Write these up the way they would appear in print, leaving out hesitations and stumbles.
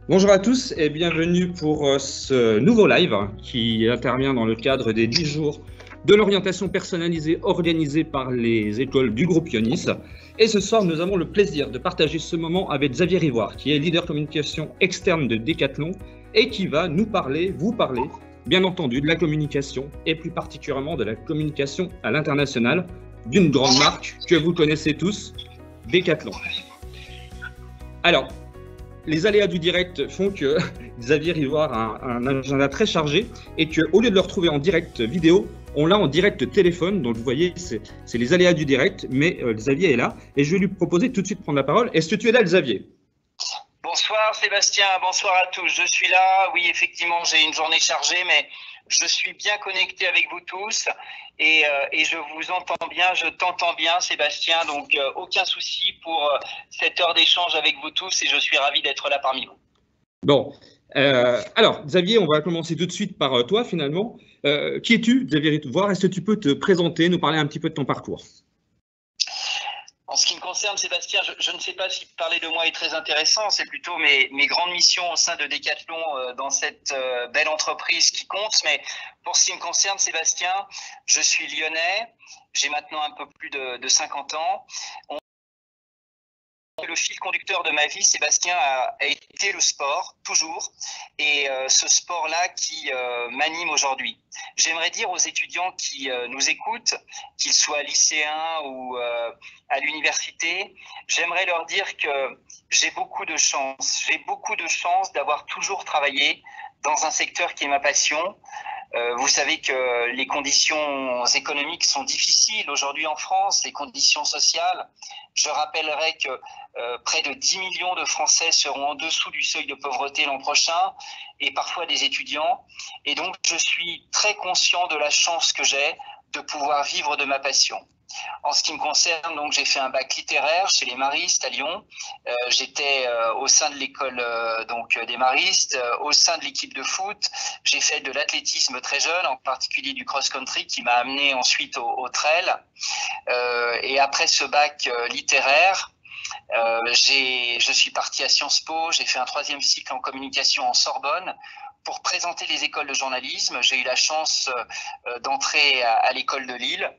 Bonjour à tous et bienvenue pour ce nouveau live qui intervient dans le cadre des 10 jours de l'orientation personnalisée organisée par les écoles du groupe Ionis. Et ce soir, nous avons le plaisir de partager ce moment avec Xavier Rivoire, qui est leader communication externe de Decathlon et qui va nous parler, vous parler, bien entendu, de la communication et plus particulièrement de la communication à l'international d'une grande marque que vous connaissez tous, Decathlon. Alors, les aléas du direct font que Xavier Rivoire a un agenda très chargé et qu'au lieu de le retrouver en direct vidéo, on l'a en direct téléphone. Donc vous voyez, c'est les aléas du direct, mais Xavier est là et je vais lui proposer tout de suite de prendre la parole. Est-ce que tu es là, Xavier? Bonsoir Sébastien, bonsoir à tous. Je suis là, oui effectivement j'ai une journée chargée, mais je suis bien connecté avec vous tous et je vous entends bien, je t'entends bien Sébastien, donc aucun souci pour cette heure d'échange avec vous tous et je suis ravi d'être là parmi vous. Bon, alors Xavier, on va commencer tout de suite par toi finalement. Qui es-tu, Xavier Rivoire? Est-ce que tu peux te présenter, nous parler un petit peu de ton parcours? En ce qui me concerne, Sébastien, je ne sais pas si parler de moi est très intéressant, c'est plutôt mes grandes missions au sein de Decathlon dans cette belle entreprise qui compte. Mais pour ce qui me concerne, Sébastien, je suis lyonnais, j'ai maintenant un peu plus de 50 ans. Le fil conducteur de ma vie, Sébastien, a été le sport, toujours, et ce sport-là qui m'anime aujourd'hui. J'aimerais dire aux étudiants qui nous écoutent, qu'ils soient lycéens ou à l'université, j'aimerais leur dire que j'ai beaucoup de chance. J'ai beaucoup de chance d'avoir toujours travaillé dans un secteur qui est ma passion. Vous savez que les conditions économiques sont difficiles aujourd'hui en France, les conditions sociales. Je rappellerai que près de 10 millions de Français seront en dessous du seuil de pauvreté l'an prochain et parfois des étudiants. Et donc, je suis très conscient de la chance que j'ai de pouvoir vivre de ma passion. En ce qui me concerne, donc j'ai fait un bac littéraire chez les Maristes à Lyon. J'étais au sein de l'école des Maristes, au sein de l'équipe de foot. J'ai fait de l'athlétisme très jeune, en particulier du cross-country, qui m'a amené ensuite au trail. Et après ce bac littéraire, je suis parti à Sciences Po. J'ai fait un 3e cycle en communication en Sorbonne pour présenter les écoles de journalisme. J'ai eu la chance d'entrer à l'école de Lille.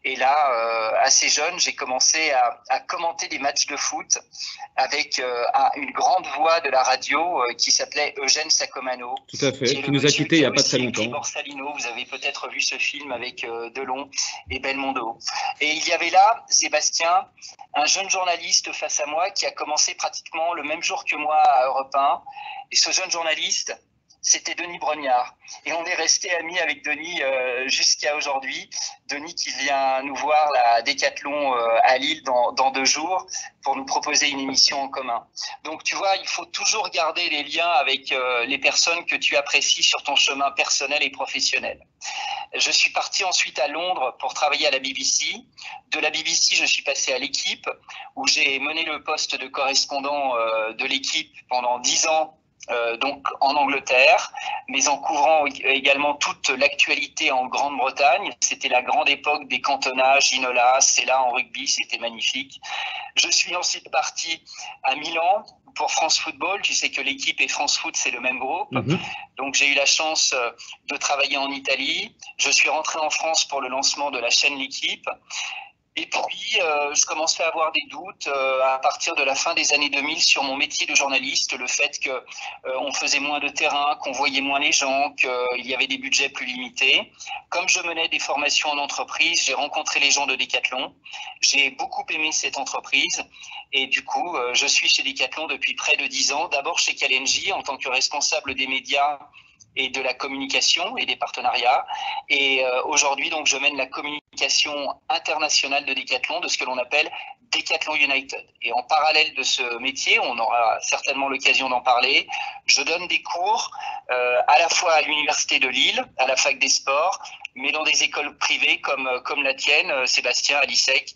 Et là, assez jeune, j'ai commencé à commenter des matchs de foot avec une grande voix de la radio qui s'appelait Eugène Sacomano. Tout à fait, qui nous a quittés il n'y a pas très longtemps. Borsalino, vous avez peut-être vu ce film avec Delon et Belmondo. Et il y avait là, Sébastien, un jeune journaliste face à moi qui a commencé pratiquement le même jour que moi à Europe 1. Et ce jeune journaliste, c'était Denis Brognard. Et on est resté amis avec Denis jusqu'à aujourd'hui. Denis qui vient nous voir à Decathlon à Lille dans 2 jours pour nous proposer une émission en commun. Donc tu vois, il faut toujours garder les liens avec les personnes que tu apprécies sur ton chemin personnel et professionnel. Je suis parti ensuite à Londres pour travailler à la BBC. De la BBC, je suis passé à l'équipe où j'ai mené le poste de correspondant de l'équipe pendant 10 ans. Donc en Angleterre, mais en couvrant également toute l'actualité en Grande-Bretagne. C'était la grande époque des cantonnages, Ginola, Sella en rugby, c'était magnifique. Je suis ensuite parti à Milan pour France Football. Tu sais que l'équipe et France Foot, c'est le même groupe. Donc j'ai eu la chance de travailler en Italie. Je suis rentré en France pour le lancement de la chaîne L'équipe. Et puis, je commençais à avoir des doutes à partir de la fin des années 2000 sur mon métier de journaliste, le fait qu'on faisait moins de terrain, qu'on voyait moins les gens, qu'il y avait des budgets plus limités. Comme je menais des formations en entreprise, j'ai rencontré les gens de Decathlon. J'ai beaucoup aimé cette entreprise et du coup, je suis chez Decathlon depuis près de 10 ans. D'abord chez Kalenji en tant que responsable des médias et de la communication et des partenariats. Et aujourd'hui, donc, je mène la communication internationale de Decathlon, de ce que l'on appelle Decathlon United. Et en parallèle de ce métier, on aura certainement l'occasion d'en parler, je donne des cours à la fois à l'Université de Lille, à la Fac des Sports, mais dans des écoles privées comme la tienne, Sébastien, à l'ISEC.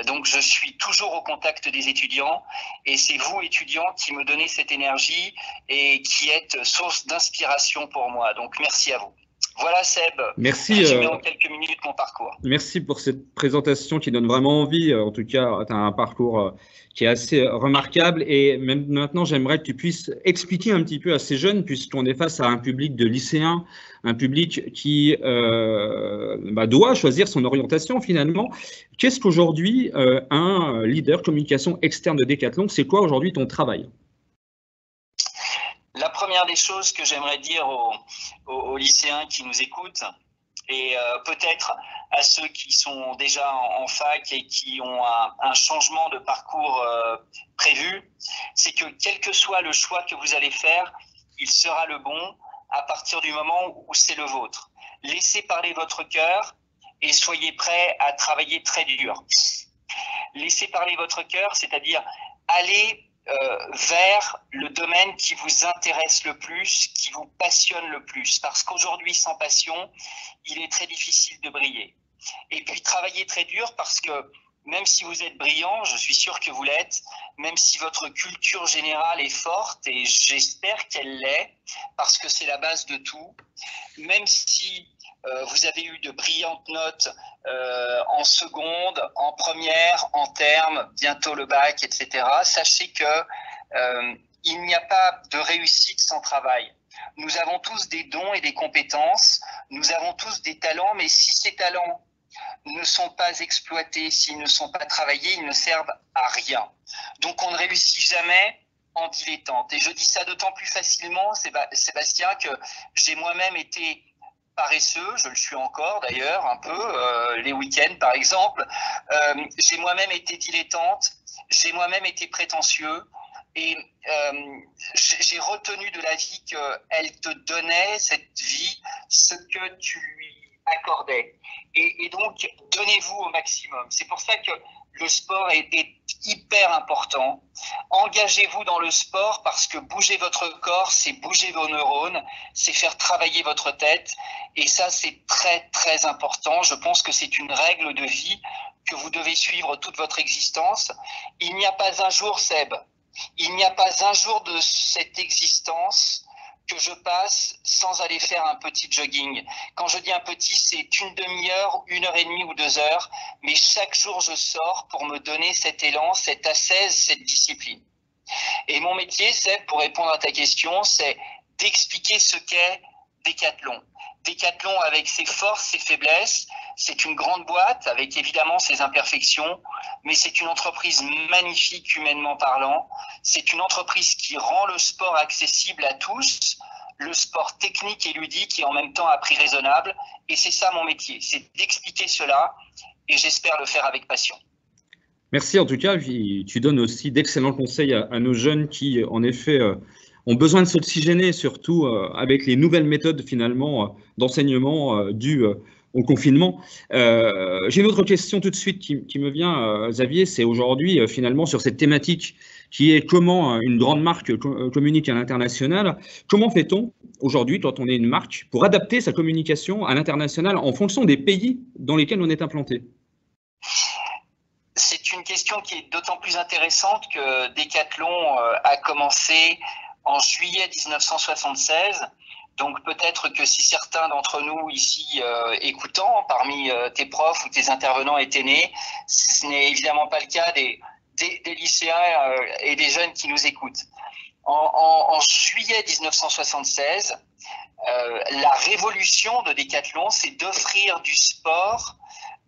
Donc je suis toujours au contact des étudiants et c'est vous, étudiants, qui me donnez cette énergie et qui êtes source d'inspiration pour moi. Donc merci à vous. Voilà Seb, Merci. résumé en quelques minutes mon parcours. Merci pour cette présentation qui donne vraiment envie. En tout cas, tu as un parcours qui est assez remarquable. Et même maintenant, j'aimerais que tu puisses expliquer un petit peu à ces jeunes, puisqu'on est face à un public de lycéens, un public qui doit choisir son orientation finalement. Qu'est-ce qu'aujourd'hui un leader communication externe de Decathlon, c'est quoi aujourd'hui ton travail? La première des choses que j'aimerais dire aux lycéens qui nous écoutent, et peut-être à ceux qui sont déjà en fac et qui ont un changement de parcours prévu, c'est que quel que soit le choix que vous allez faire, il sera le bon à partir du moment où c'est le vôtre. Laissez parler votre cœur et soyez prêts à travailler très dur. Laissez parler votre cœur, c'est-à-dire allez vers le domaine qui vous intéresse le plus, qui vous passionne le plus. Parce qu'aujourd'hui, sans passion, il est très difficile de briller. Et puis, travaillez très dur parce que même si vous êtes brillant, je suis sûr que vous l'êtes, même si votre culture générale est forte, et j'espère qu'elle l'est, parce que c'est la base de tout, même si vous avez eu de brillantes notes en seconde, en première, en termes, bientôt le bac, etc. Sachez que il n'y a pas de réussite sans travail. Nous avons tous des dons et des compétences, nous avons tous des talents, mais si ces talents ne sont pas exploités, s'ils ne sont pas travaillés, ils ne servent à rien. Donc on ne réussit jamais en dilettante. Et je dis ça d'autant plus facilement, Sébastien, que j'ai moi-même été paresseux, je le suis encore d'ailleurs un peu, les week-ends par exemple. J'ai moi-même été dilettante, j'ai moi-même été prétentieux et j'ai retenu de la vie qu'elle te donnait, cette vie, ce que tu lui accordais. Et donc, donnez-vous au maximum. C'est pour ça que le sport est hyper important. Engagez-vous dans le sport parce que bouger votre corps, c'est bouger vos neurones, c'est faire travailler votre tête. Et ça, c'est très, très important. Je pense que c'est une règle de vie que vous devez suivre toute votre existence. Il n'y a pas un jour, Seb, il n'y a pas un jour de cette existence que je passe sans aller faire un petit jogging. Quand je dis un petit, c'est une demi-heure, 1h30 ou 2 heures, mais chaque jour je sors pour me donner cet élan, cette ascèse, cette discipline. Et mon métier, c'est, pour répondre à ta question, c'est d'expliquer ce qu'est Decathlon. Decathlon avec ses forces, ses faiblesses, c'est une grande boîte avec évidemment ses imperfections, mais c'est une entreprise magnifique humainement parlant. C'est une entreprise qui rend le sport accessible à tous, le sport technique et ludique et en même temps à prix raisonnable. Et c'est ça mon métier, c'est d'expliquer cela et j'espère le faire avec passion. Merci en tout cas, tu donnes aussi d'excellents conseils à nos jeunes qui en effet ont besoin de s'oxygéner, surtout avec les nouvelles méthodes finalement d'enseignement dues au confinement. J'ai une autre question tout de suite qui me vient, Xavier, c'est aujourd'hui finalement sur cette thématique qui est comment une grande marque communique à l'international. Comment fait-on aujourd'hui, quand on est une marque, pour adapter sa communication à l'international en fonction des pays dans lesquels on est implanté? C'est une question qui est d'autant plus intéressante que Decathlon a commencé en juillet 1976. Donc peut-être que si certains d'entre nous ici écoutants, parmi tes profs ou tes intervenants étaient nés, ce n'est évidemment pas le cas des lycéens et des jeunes qui nous écoutent. En juillet 1976, la révolution de Decathlon, c'est d'offrir du sport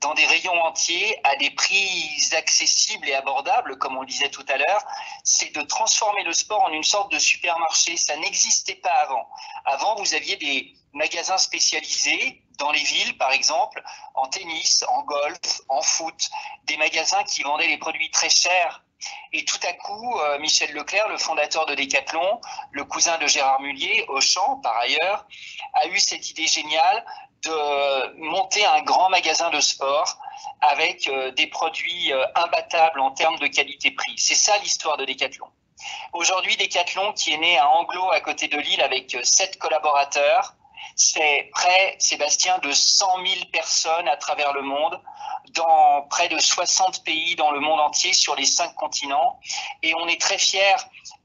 dans des rayons entiers à des prix accessibles et abordables, comme on le disait tout à l'heure. C'est de transformer le sport en une sorte de supermarché. Ça n'existait pas avant. Avant, vous aviez des magasins spécialisés dans les villes, par exemple, en tennis, en golf, en foot, des magasins qui vendaient les produits très chers. Et tout à coup, Michel Leclerc, le fondateur de Decathlon, le cousin de Gérard Mullier, Auchan par ailleurs, a eu cette idée géniale de monter un grand magasin de sport avec des produits imbattables en termes de qualité-prix. C'est ça l'histoire de Decathlon. Aujourd'hui, Decathlon, qui est né à Anglo, à côté de Lille, avec 7 collaborateurs, c'est près, Sébastien, de 100 000 personnes à travers le monde, dans près de 60 pays dans le monde entier, sur les 5 continents. Et on est très fiers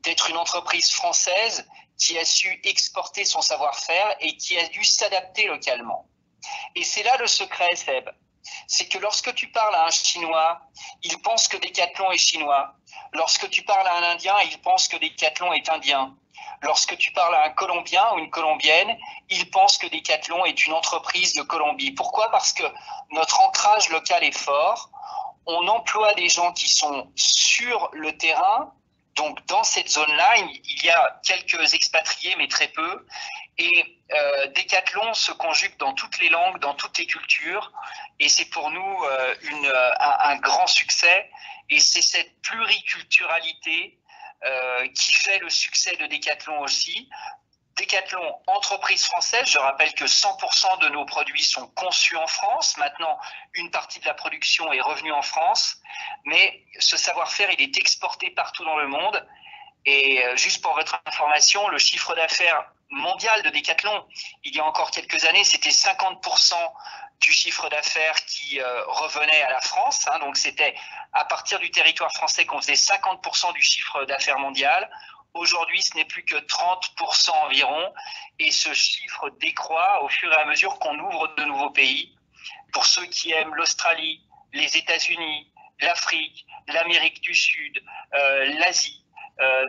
d'être une entreprise française qui a su exporter son savoir-faire et qui a dû s'adapter localement. Et c'est là le secret, Seb. C'est que lorsque tu parles à un Chinois, il pense que Decathlon est chinois. Lorsque tu parles à un Indien, il pense que Decathlon est indien. Lorsque tu parles à un Colombien ou une Colombienne, il pense que Decathlon est une entreprise de Colombie. Pourquoi? Parce que notre ancrage local est fort. On emploie des gens qui sont sur le terrain. Donc, dans cette zone-là, il y a quelques expatriés, mais très peu. Et Decathlon se conjugue dans toutes les langues, dans toutes les cultures. Et c'est pour nous un grand succès. Et c'est cette pluriculturalité qui fait le succès de Decathlon aussi. Decathlon, entreprise française, je rappelle que 100% de nos produits sont conçus en France. Maintenant, une partie de la production est revenue en France. Mais ce savoir-faire, il est exporté partout dans le monde. Et juste pour votre information, le chiffre d'affaires mondial de Decathlon, il y a encore quelques années, c'était 50% du chiffre d'affaires qui revenait à la France. Hein, donc c'était à partir du territoire français qu'on faisait 50% du chiffre d'affaires mondial. Aujourd'hui, ce n'est plus que 30% environ. Et ce chiffre décroît au fur et à mesure qu'on ouvre de nouveaux pays. Pour ceux qui aiment l'Australie, les États-Unis, l'Afrique, l'Amérique du Sud, l'Asie,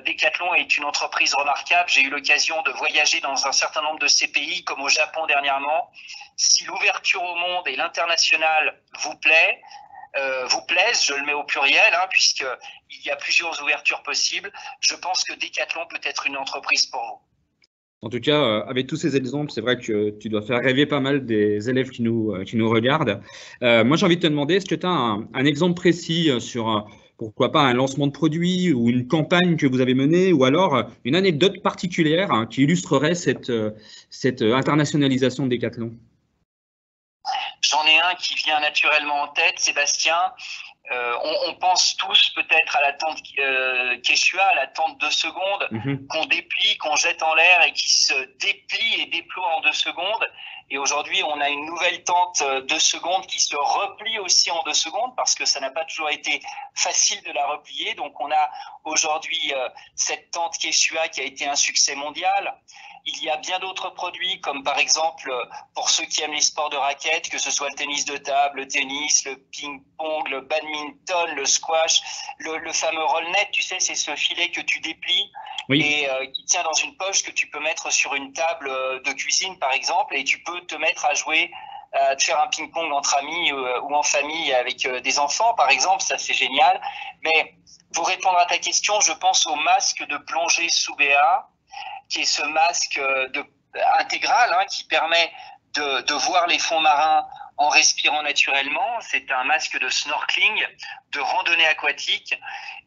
Decathlon est une entreprise remarquable. J'ai eu l'occasion de voyager dans un certain nombre de ces pays, comme au Japon dernièrement. Si l'ouverture au monde et l'international vous plaisent, je le mets au pluriel, hein, puisqu'il y a plusieurs ouvertures possibles, je pense que Decathlon peut être une entreprise pour vous. En tout cas, avec tous ces exemples, c'est vrai que tu dois faire rêver pas mal des élèves qui nous regardent. Moi, j'ai envie de te demander, est-ce que tu as un exemple précis sur, pourquoi pas, un lancement de produit ou une campagne que vous avez menée, ou alors une anecdote particulière qui illustrerait cette internationalisation de Decathlon? J'en ai un qui vient naturellement en tête, Sébastien. On pense tous peut-être à la tente Quechua, à la tente 2 secondes, qu'on déplie, qu'on jette en l'air et qui se déplie et déploie en 2 secondes. Et aujourd'hui, on a une nouvelle tente 2 secondes qui se replie aussi en 2 secondes parce que ça n'a pas toujours été facile de la replier. Donc, on a aujourd'hui cette tente Quechua qui a été un succès mondial. Il y a bien d'autres produits, comme par exemple, pour ceux qui aiment les sports de raquettes, que ce soit le tennis de table, le tennis, le ping-pong, le badminton, le squash, le fameux roll-net, tu sais, c'est ce filet que tu déplies et qui tient dans une poche que tu peux mettre sur une table de cuisine, par exemple, et tu peux te mettre à jouer, à te faire un ping-pong entre amis ou en famille avec des enfants, par exemple, ça c'est génial. Mais pour répondre à ta question, je pense au masque de plongée sous BA, qui est ce masque intégral qui permet de voir les fonds marins en respirant naturellement. C'est un masque de snorkeling, de randonnée aquatique.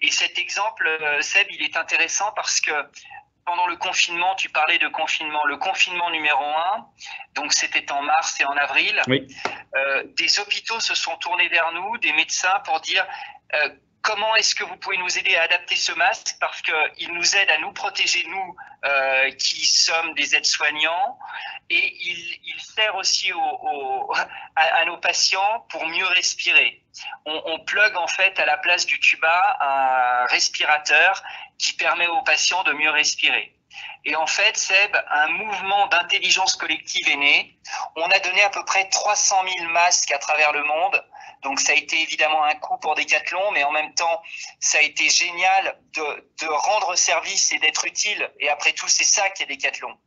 Et cet exemple, Seb, il est intéressant parce que pendant le confinement, tu parlais de confinement, le confinement numéro 1, donc c'était en mars et en avril, des hôpitaux se sont tournés vers nous, des médecins, pour dire comment est-ce que vous pouvez nous aider à adapter ce masque, parce qu'il nous aide à nous protéger, nous qui sommes des aides-soignants, et il sert aussi à nos patients pour mieux respirer. On plug en fait à la place du tuba un respirateur qui permet aux patients de mieux respirer. Et en fait, Seb, un mouvement d'intelligence collective est né. On a donné à peu près 300 000 masques à travers le monde. Donc ça a été évidemment un coût pour Decathlon, mais en même temps, ça a été génial de rendre service et d'être utile. Et après tout, c'est ça qu'est Decathlon.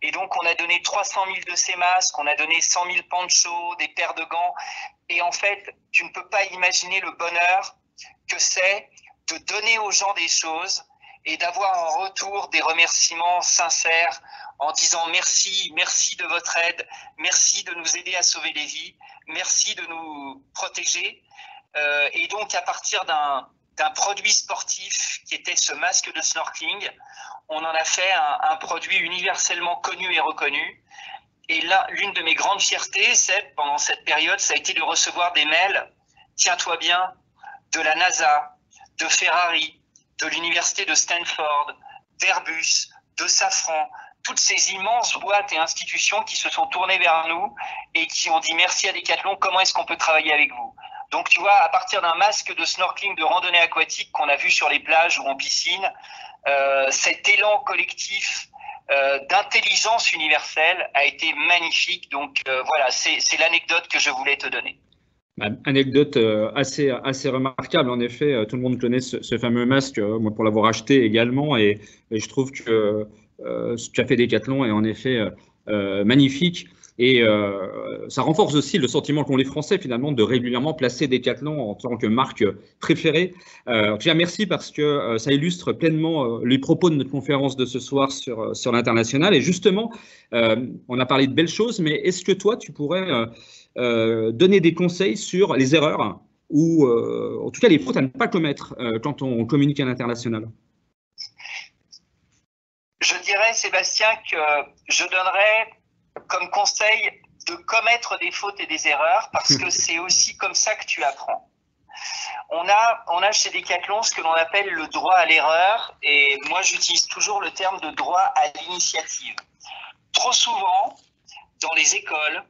Et donc, on a donné 300 000 de ces masques, on a donné 100 000 ponchos, des paires de gants. Et en fait, tu ne peux pas imaginer le bonheur que c'est de donner aux gens des choses et d'avoir en retour des remerciements sincères en disant merci, merci de votre aide, merci de nous aider à sauver des vies, merci de nous protéger. Et donc, à partir d'un produit sportif qui était ce masque de snorkeling, on en a fait un produit universellement connu et reconnu. Et là, l'une de mes grandes fiertés, c'est pendant cette période, ça a été de recevoir des mails, tiens-toi bien, de la NASA, de Ferrari, de l'université de Stanford, d'Airbus, de Safran, toutes ces immenses boîtes et institutions qui se sont tournées vers nous et qui ont dit merci à Decathlon, comment est-ce qu'on peut travailler avec vous? Donc tu vois, à partir d'un masque de snorkeling, de randonnée aquatique qu'on a vu sur les plages ou en piscine, cet élan collectif d'intelligence universelle a été magnifique. Donc voilà, c'est l'anecdote que je voulais te donner. Anecdote assez remarquable, en effet. Tout le monde connaît ce fameux masque, moi pour l'avoir acheté également, et je trouve que ce qu'a fait Decathlon est en effet magnifique. Et ça renforce aussi le sentiment qu'ont les Français finalement de régulièrement placer Decathlon en tant que marque préférée. En tout cas, merci parce que ça illustre pleinement les propos de notre conférence de ce soir sur l'international. Et justement, on a parlé de belles choses, mais est-ce que toi, tu pourrais donner des conseils sur les erreurs ou en tout cas les fautes à ne pas commettre quand on communique à l'international? Je dirais, Sébastien, que je donnerais comme conseil de commettre des fautes et des erreurs parce que c'est aussi comme ça que tu apprends. On a chez Decathlon ce que l'on appelle le droit à l'erreur et moi j'utilise toujours le terme de droit à l'initiative. Trop souvent, dans les écoles,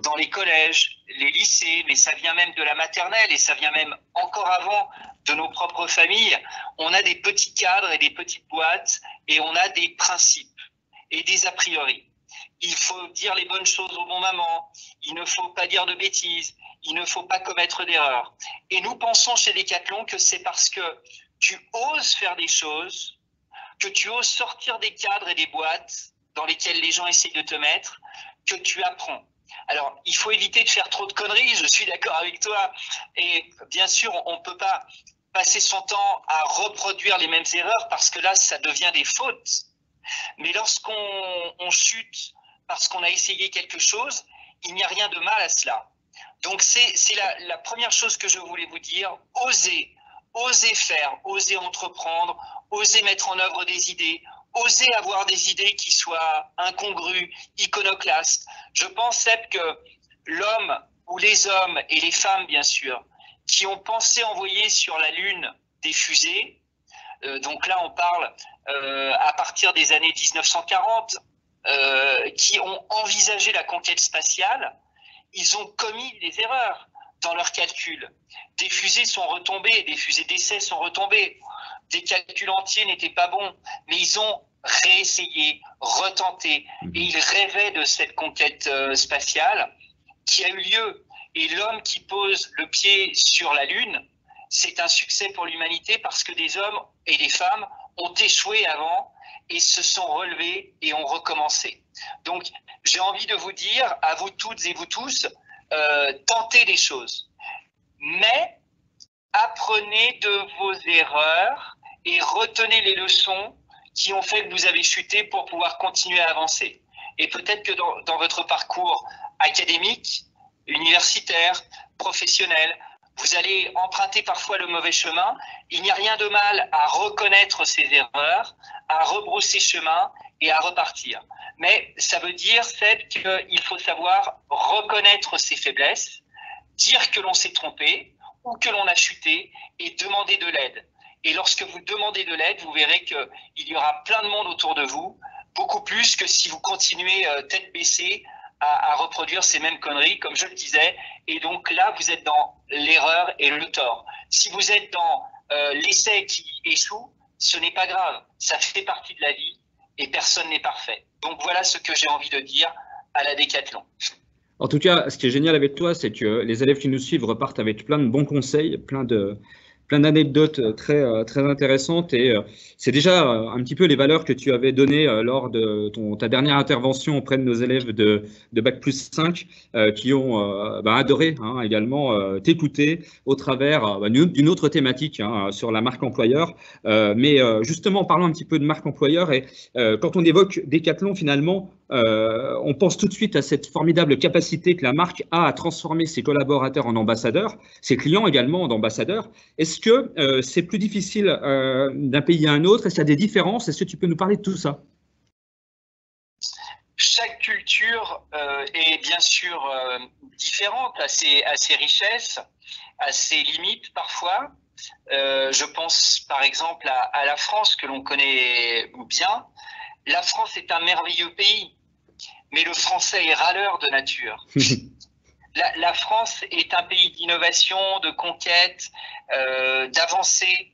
dans les collèges, les lycées, mais ça vient même de la maternelle et ça vient même encore avant de nos propres familles, on a des petits cadres et des petites boîtes et on a des principes et des a priori. Il faut dire les bonnes choses au bon moment, il ne faut pas dire de bêtises, il ne faut pas commettre d'erreurs. Et nous pensons chez Decathlon que c'est parce que tu oses faire des choses, que tu oses sortir des cadres et des boîtes dans lesquelles les gens essayent de te mettre, que tu apprends. Alors, il faut éviter de faire trop de conneries, je suis d'accord avec toi. Et bien sûr, on ne peut pas passer son temps à reproduire les mêmes erreurs parce que là, ça devient des fautes. Mais lorsqu'on chute parce qu'on a essayé quelque chose, il n'y a rien de mal à cela. Donc, c'est la première chose que je voulais vous dire. Osez faire, osez entreprendre, osez mettre en œuvre des idées, osez avoir des idées qui soient incongrues, iconoclastes. Je pense, Seb, que l'homme ou les hommes et les femmes, bien sûr, qui ont pensé envoyer sur la Lune des fusées, donc là on parle à partir des années 1940, qui ont envisagé la conquête spatiale, ils ont commis des erreurs dans leurs calculs. Des fusées sont retombées, des fusées d'essai sont retombées, des calculs entiers n'étaient pas bons, mais ils ont réessayé, retenté, et ils rêvaient de cette conquête spatiale qui a eu lieu. Et l'homme qui pose le pied sur la Lune, c'est un succès pour l'humanité parce que des hommes et des femmes ont échoué avant et se sont relevés et ont recommencé. Donc, j'ai envie de vous dire, à vous toutes et vous tous, tentez des choses. Mais apprenez de vos erreurs et retenez les leçons qui ont fait que vous avez chuté pour pouvoir continuer à avancer. Et peut-être que dans votre parcours académique, universitaire, professionnel, vous allez emprunter parfois le mauvais chemin. Il n'y a rien de mal à reconnaître ses erreurs, à rebrousser chemin et à repartir. Mais ça veut dire, Seb, qu'il faut savoir reconnaître ses faiblesses, dire que l'on s'est trompé ou que l'on a chuté et demander de l'aide. Et lorsque vous demandez de l'aide, vous verrez qu'il y aura plein de monde autour de vous, beaucoup plus que si vous continuez tête baissée à reproduire ces mêmes conneries, comme je le disais. Et donc là, vous êtes dans l'erreur et le tort. Si vous êtes dans l'essai qui échoue, ce n'est pas grave. Ça fait partie de la vie et personne n'est parfait. Donc voilà ce que j'ai envie de dire à la Decathlon. En tout cas, ce qui est génial avec toi, c'est que les élèves qui nous suivent repartent avec plein de bons conseils, plein d'anecdotes très intéressantes et c'est déjà un petit peu les valeurs que tu avais données lors de ta dernière intervention auprès de nos élèves de Bac plus 5 qui ont adoré également t'écouter au travers d'une autre thématique sur la marque employeur. Mais justement, parlons un petit peu de marque employeur et quand on évoque Decathlon, finalement, on pense tout de suite à cette formidable capacité que la marque a à transformer ses collaborateurs en ambassadeurs, ses clients également en ambassadeurs. Est-ce que c'est plus difficile d'un pays à un autre? Est-ce qu'il y a des différences? Est-ce que tu peux nous parler de tout ça? Chaque culture est bien sûr différente, à ses richesses, à ses limites parfois. Je pense par exemple à la France que l'on connaît bien. La France est un merveilleux pays, mais le français est râleur de nature. La France est un pays d'innovation, de conquête, d'avancée.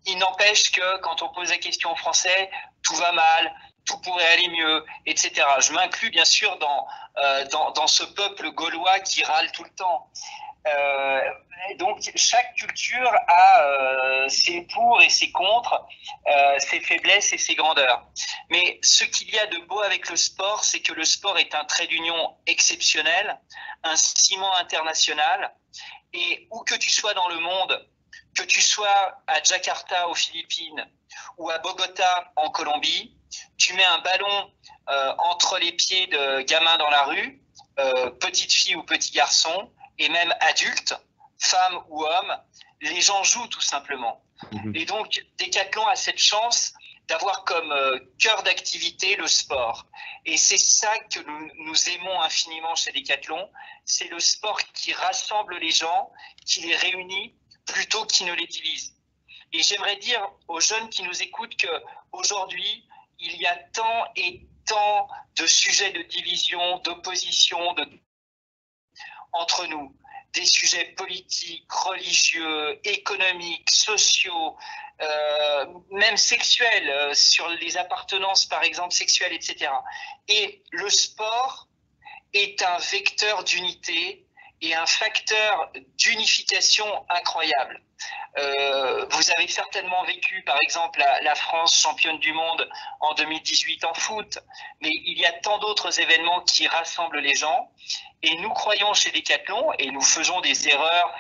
Il n'empêche que quand on pose la question aux Français, tout va mal, tout pourrait aller mieux, etc. Je m'inclus bien sûr dans ce peuple gaulois qui râle tout le temps. Donc chaque culture a ses pour et ses contre, ses faiblesses et ses grandeurs. Mais ce qu'il y a de beau avec le sport, c'est que le sport est un trait d'union exceptionnel, un ciment international, et où que tu sois dans le monde, que tu sois à Jakarta aux Philippines ou à Bogota en Colombie, tu mets un ballon entre les pieds de gamins dans la rue, petite fille ou petit garçon, et même adultes, femmes ou hommes, les gens jouent tout simplement. Et donc, Decathlon a cette chance d'avoir comme cœur d'activité le sport. Et c'est ça que nous aimons infiniment chez Decathlon, c'est le sport qui rassemble les gens, qui les réunit, plutôt qu'il ne les divise. Et j'aimerais dire aux jeunes qui nous écoutent qu'aujourd'hui, il y a tant et tant de sujets de division, d'opposition, entre nous, des sujets politiques, religieux, économiques, sociaux, même sexuels, sur les appartenances par exemple sexuelles, etc. Et le sport est un vecteur d'unité et un facteur d'unification incroyable. Vous avez certainement vécu, par exemple, la France championne du monde en 2018 en foot, mais il y a tant d'autres événements qui rassemblent les gens. Et nous croyons chez Decathlon, et nous faisons des erreurs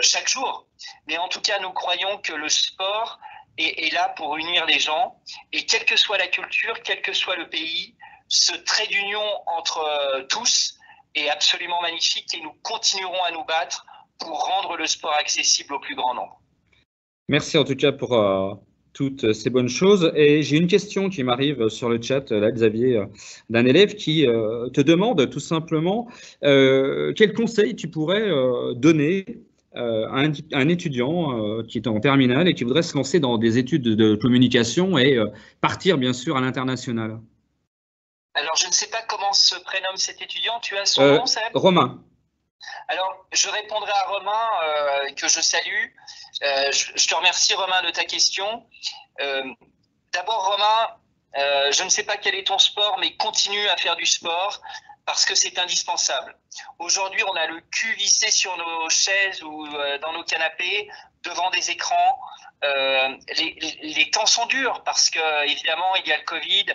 chaque jour, mais en tout cas, nous croyons que le sport est là pour unir les gens. Et quelle que soit la culture, quel que soit le pays, ce trait d'union entre tous est absolument magnifique et nous continuerons à nous battre pour rendre le sport accessible au plus grand nombre. Merci en tout cas pour toutes ces bonnes choses. Et j'ai une question qui m'arrive sur le chat, là, Xavier, d'un élève qui te demande tout simplement quel conseil tu pourrais donner à un étudiant qui est en terminale et qui voudrait se lancer dans des études de communication et partir bien sûr à l'international. Alors, je ne sais pas comment se prénomme cet étudiant. Tu as son nom, Seb ? Romain. Alors, je répondrai à Romain, que je salue. Je te remercie, Romain, de ta question. D'abord, Romain, je ne sais pas quel est ton sport, mais continue à faire du sport parce que c'est indispensable. Aujourd'hui, on a le cul vissé sur nos chaises ou dans nos canapés, devant des écrans. Les temps sont durs parce que évidemment il y a le Covid,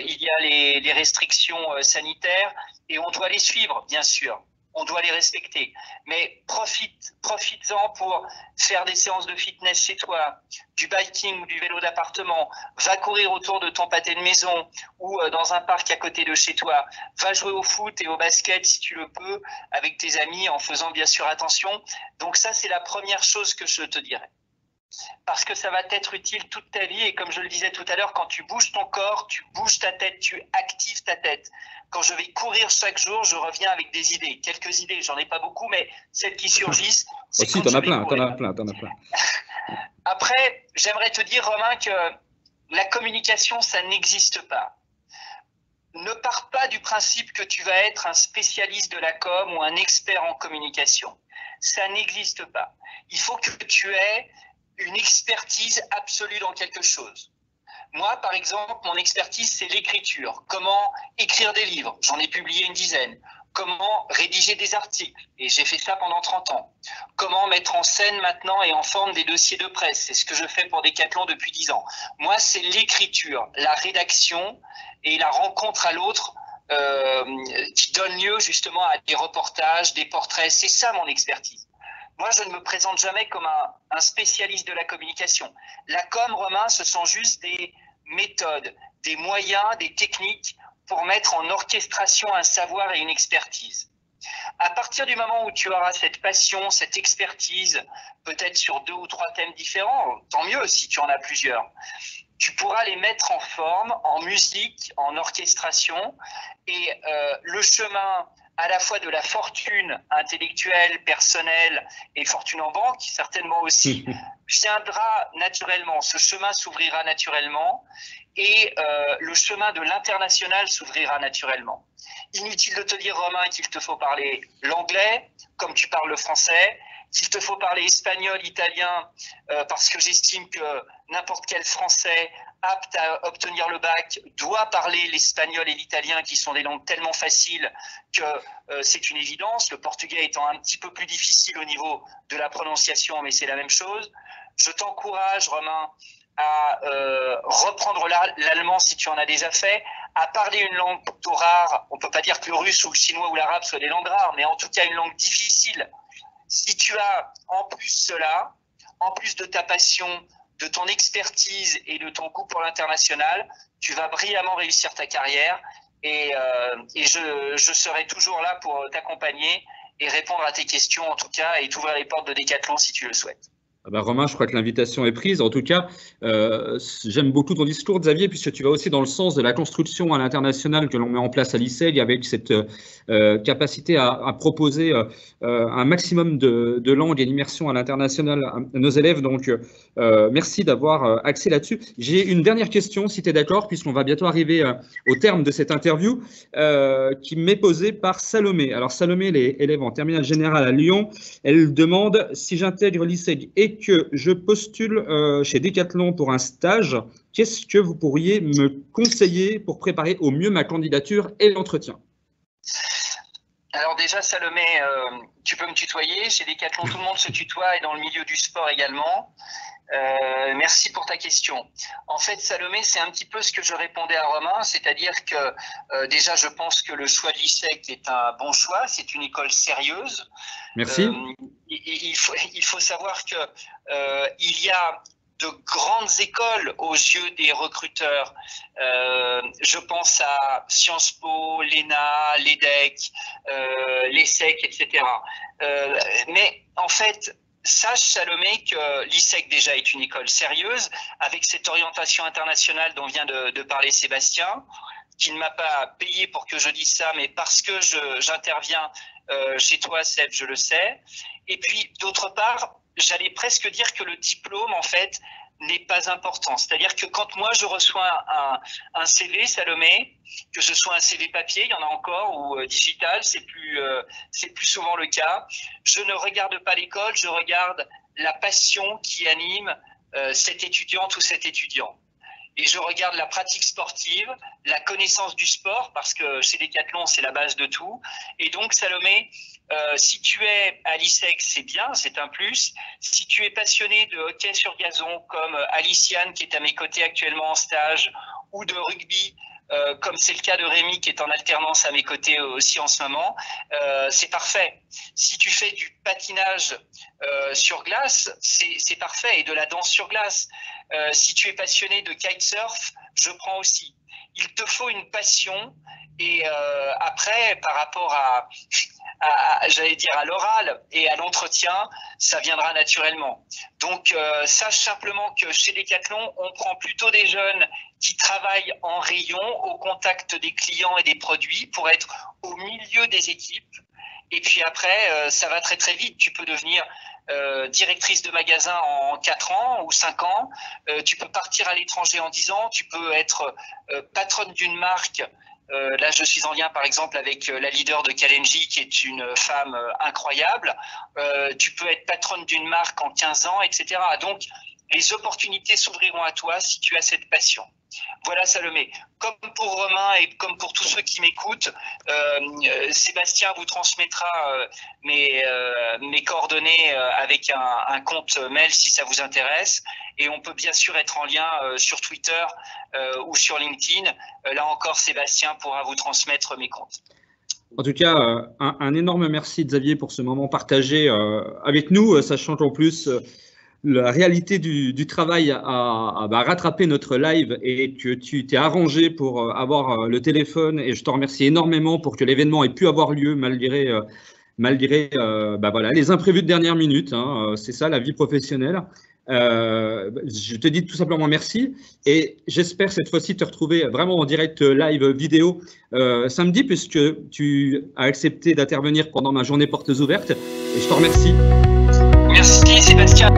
il y a les restrictions sanitaires et on doit les suivre, bien sûr. On doit les respecter. Mais profites-en pour faire des séances de fitness chez toi, du biking ou du vélo d'appartement. Va courir autour de ton pâté de maison ou dans un parc à côté de chez toi. Va jouer au foot et au basket si tu le peux avec tes amis en faisant bien sûr attention. Donc ça, c'est la première chose que je te dirais. Parce que ça va t'être utile toute ta vie et comme je le disais tout à l'heure, quand tu bouges ton corps, tu bouges ta tête, tu actives ta tête. Quand je vais courir chaque jour, je reviens avec des idées. Quelques idées, j'en ai pas beaucoup, mais celles qui surgissent, c'est aussi, t'en as plein. Après, j'aimerais te dire, Romain, que la communication, ça n'existe pas. Ne pars pas du principe que tu vas être un spécialiste de la com ou un expert en communication. Ça n'existe pas. Il faut que tu aies une expertise absolue dans quelque chose. Moi, par exemple, mon expertise, c'est l'écriture. Comment écrire des livres? J'en ai publié une dizaine. Comment rédiger des articles? Et j'ai fait ça pendant 30 ans. Comment mettre en scène maintenant et en forme des dossiers de presse? C'est ce que je fais pour Decathlon depuis 10 ans. Moi, c'est l'écriture, la rédaction et la rencontre à l'autre qui donne lieu justement à des reportages, des portraits. C'est ça mon expertise. Moi, je ne me présente jamais comme un spécialiste de la communication. La com, Romain, ce sont juste des méthodes, des moyens, des techniques pour mettre en orchestration un savoir et une expertise. À partir du moment où tu auras cette passion, cette expertise, peut-être sur 2 ou 3 thèmes différents, tant mieux si tu en as plusieurs, tu pourras les mettre en forme, en musique, en orchestration, et le chemin à la fois de la fortune intellectuelle, personnelle et fortune en banque, certainement aussi, viendra naturellement. Ce chemin s'ouvrira naturellement et le chemin de l'international s'ouvrira naturellement. Inutile de te dire, Romain, qu'il te faut parler l'anglais comme tu parles le français. qu'il te faut parler espagnol, italien, parce que j'estime que n'importe quel Français apte à obtenir le bac doit parler l'espagnol et l'italien, qui sont des langues tellement faciles que c'est une évidence, le portugais étant un petit peu plus difficile au niveau de la prononciation, mais c'est la même chose. Je t'encourage, Romain, à reprendre l'allemand si tu en as déjà fait, à parler une langue plutôt rare. On ne peut pas dire que le russe ou le chinois ou l'arabe soient des langues rares, mais en tout cas une langue difficile. Si tu as en plus cela, en plus de ta passion, de ton expertise et de ton goût pour l'international, tu vas brillamment réussir ta carrière et je serai toujours là pour t'accompagner et répondre à tes questions en tout cas et t'ouvrir les portes de Decathlon si tu le souhaites. Ah bah Romain, je crois que l'invitation est prise. En tout cas, j'aime beaucoup ton discours, Xavier, puisque tu vas aussi dans le sens de la construction à l'international que l'on met en place à l'ISEG, avec cette capacité à proposer un maximum de langues et d'immersion à l'international à nos élèves. Donc, merci d'avoir axé là-dessus. J'ai une dernière question, si tu es d'accord, puisqu'on va bientôt arriver au terme de cette interview, qui m'est posée par Salomé. Alors, Salomé, elle est élève en terminale générale à Lyon. Elle demande si j'intègre l'ISEG et que je postule chez Decathlon pour un stage, qu'est-ce que vous pourriez me conseiller pour préparer au mieux ma candidature et l'entretien? Alors déjà, Salomé, tu peux me tutoyer. Chez Decathlon, tout le monde se tutoie et dans le milieu du sport également. Merci pour ta question. En fait, Salomé, c'est un petit peu ce que je répondais à Romain, c'est-à-dire que déjà, je pense que le choix de l'ISEG est un bon choix. C'est une école sérieuse. Merci. Il faut savoir que il y a de grandes écoles aux yeux des recruteurs. Je pense à Sciences Po, l'ENA, l'EDEC, l'ESSEC, etc. Mais en fait, sache, Salomé, que l'ISEG déjà est une école sérieuse, avec cette orientation internationale dont vient de parler Sébastien, qui ne m'a pas payé pour que je dise ça, mais parce que j'interviens chez toi, Seb, je le sais. Et puis, d'autre part, j'allais presque dire que le diplôme, en fait, n'est pas important. C'est-à-dire que quand moi, je reçois un CV, Salomé, que ce soit un CV papier, il y en a encore, ou digital, c'est plus souvent le cas, je ne regarde pas l'école, je regarde la passion qui anime cette étudiante ou cet étudiant. Et je regarde la pratique sportive, la connaissance du sport, parce que chez Decathlon, c'est la base de tout. Et donc, Salomé, si tu es à l'ISEG, c'est bien, c'est un plus. Si tu es passionné de hockey sur gazon, comme Aliciane, qui est à mes côtés actuellement en stage, ou de rugby, comme c'est le cas de Rémi, qui est en alternance à mes côtés aussi en ce moment, c'est parfait. Si tu fais du patinage sur glace, c'est parfait, et de la danse sur glace. Si tu es passionné de kitesurf, je prends aussi. Il te faut une passion, et après, par rapport j'allais dire à l'oral et à l'entretien, ça viendra naturellement. Donc, sache simplement que chez Decathlon, on prend plutôt des jeunes qui travaillent en rayon, au contact des clients et des produits, pour être au milieu des équipes. Et puis après, ça va très très vite. Tu peux devenir directrice de magasin en 4 ans ou 5 ans. Tu peux partir à l'étranger en 10 ans. Tu peux être patronne d'une marque. Là, je suis en lien, par exemple, avec la leader de Kalenji, qui est une femme incroyable. Tu peux être patronne d'une marque en 15 ans, etc. Donc, les opportunités s'ouvriront à toi si tu as cette passion. Voilà, Salomé. Comme pour Romain et comme pour tous ceux qui m'écoutent, Sébastien vous transmettra mes coordonnées avec un compte mail si ça vous intéresse. Et on peut bien sûr être en lien sur Twitter ou sur LinkedIn. Là encore, Sébastien pourra vous transmettre mes comptes. En tout cas, un énorme merci, Xavier, pour ce moment partagé avec nous, sachant qu'en plus, la réalité du travail a rattrapé notre live et que tu t'es arrangé pour avoir le téléphone, et je te remercie énormément pour que l'événement ait pu avoir lieu malgré voilà, les imprévus de dernière minute, hein, c'est ça la vie professionnelle. Je te dis tout simplement merci, et j'espère cette fois-ci te retrouver vraiment en direct live vidéo samedi, puisque tu as accepté d'intervenir pendant ma journée portes ouvertes, et je te remercie. Merci Sébastien.